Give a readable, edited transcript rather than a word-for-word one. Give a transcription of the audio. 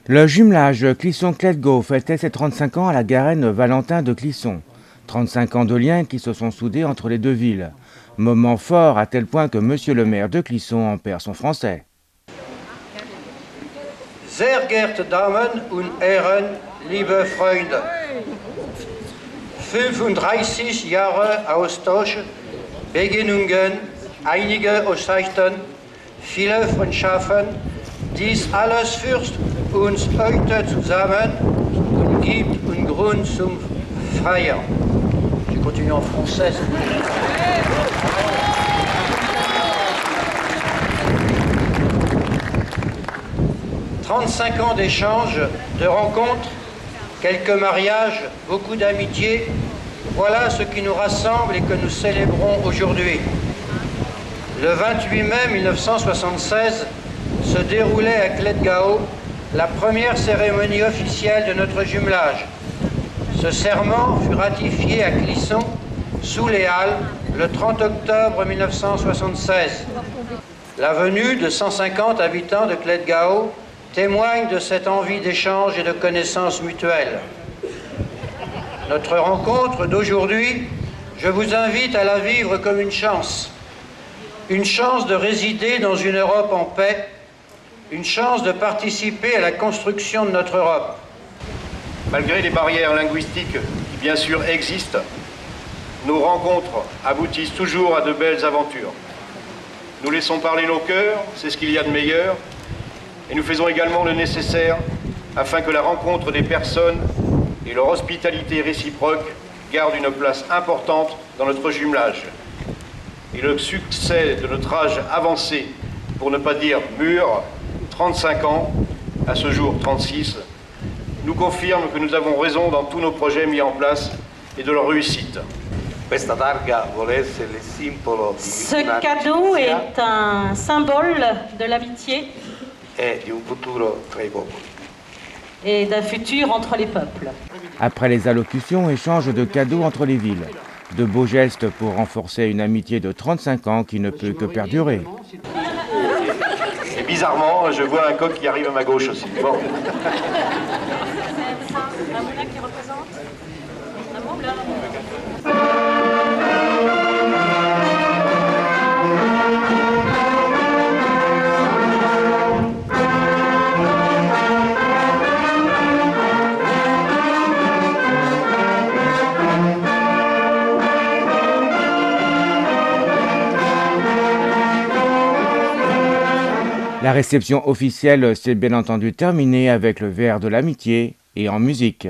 Le jumelage Clisson-Cletgo fêtait ses 35 ans à la Garenne Valentin de Clisson. 35 ans de liens qui se sont soudés entre les deux villes. Moment fort à tel point que monsieur le maire de Clisson en perd son français. Sehr geehrte Damen und Herren, liebe Freunde. 35 Jahre Austausch, Begegnungen, einige Aussichten, viele Freundschaften. Dies alles führt uns heute zusammen und gibt einen Grund zum Feiern. Je continue en français. 35 ans d'échanges, de rencontres, quelques mariages, beaucoup d'amitié. Voilà ce qui nous rassemble et que nous célébrons aujourd'hui. Le 28 mai 1976 se déroulait à Cletgau la première cérémonie officielle de notre jumelage. Ce serment fut ratifié à Clisson, sous les Halles, le 30 octobre 1976. La venue de 150 habitants de Cletgau témoigne de cette envie d'échange et de connaissances mutuelles. Notre rencontre d'aujourd'hui, je vous invite à la vivre comme une chance de résider dans une Europe en paix, une chance de participer à la construction de notre Europe. Malgré les barrières linguistiques qui bien sûr existent, nos rencontres aboutissent toujours à de belles aventures. Nous laissons parler nos cœurs, c'est ce qu'il y a de meilleur, et nous faisons également le nécessaire afin que la rencontre des personnes et leur hospitalité réciproque gardent une place importante dans notre jumelage. Et le succès de notre âge avancé, pour ne pas dire mûr, 35 ans, à ce jour 36, nous confirme que nous avons raison dans tous nos projets mis en place et de leur réussite. Ce cadeau est un symbole de l'amitié et d'un futur entre les peuples. Après les allocutions, échange de cadeaux entre les villes. De beaux gestes pour renforcer une amitié de 35 ans qui ne peut que perdurer. Et bizarrement, je vois un coq qui arrive à ma gauche aussi. Bon. Un moulin qui représente un moulin. La réception officielle s'est bien entendu terminée avec le verre de l'amitié et en musique.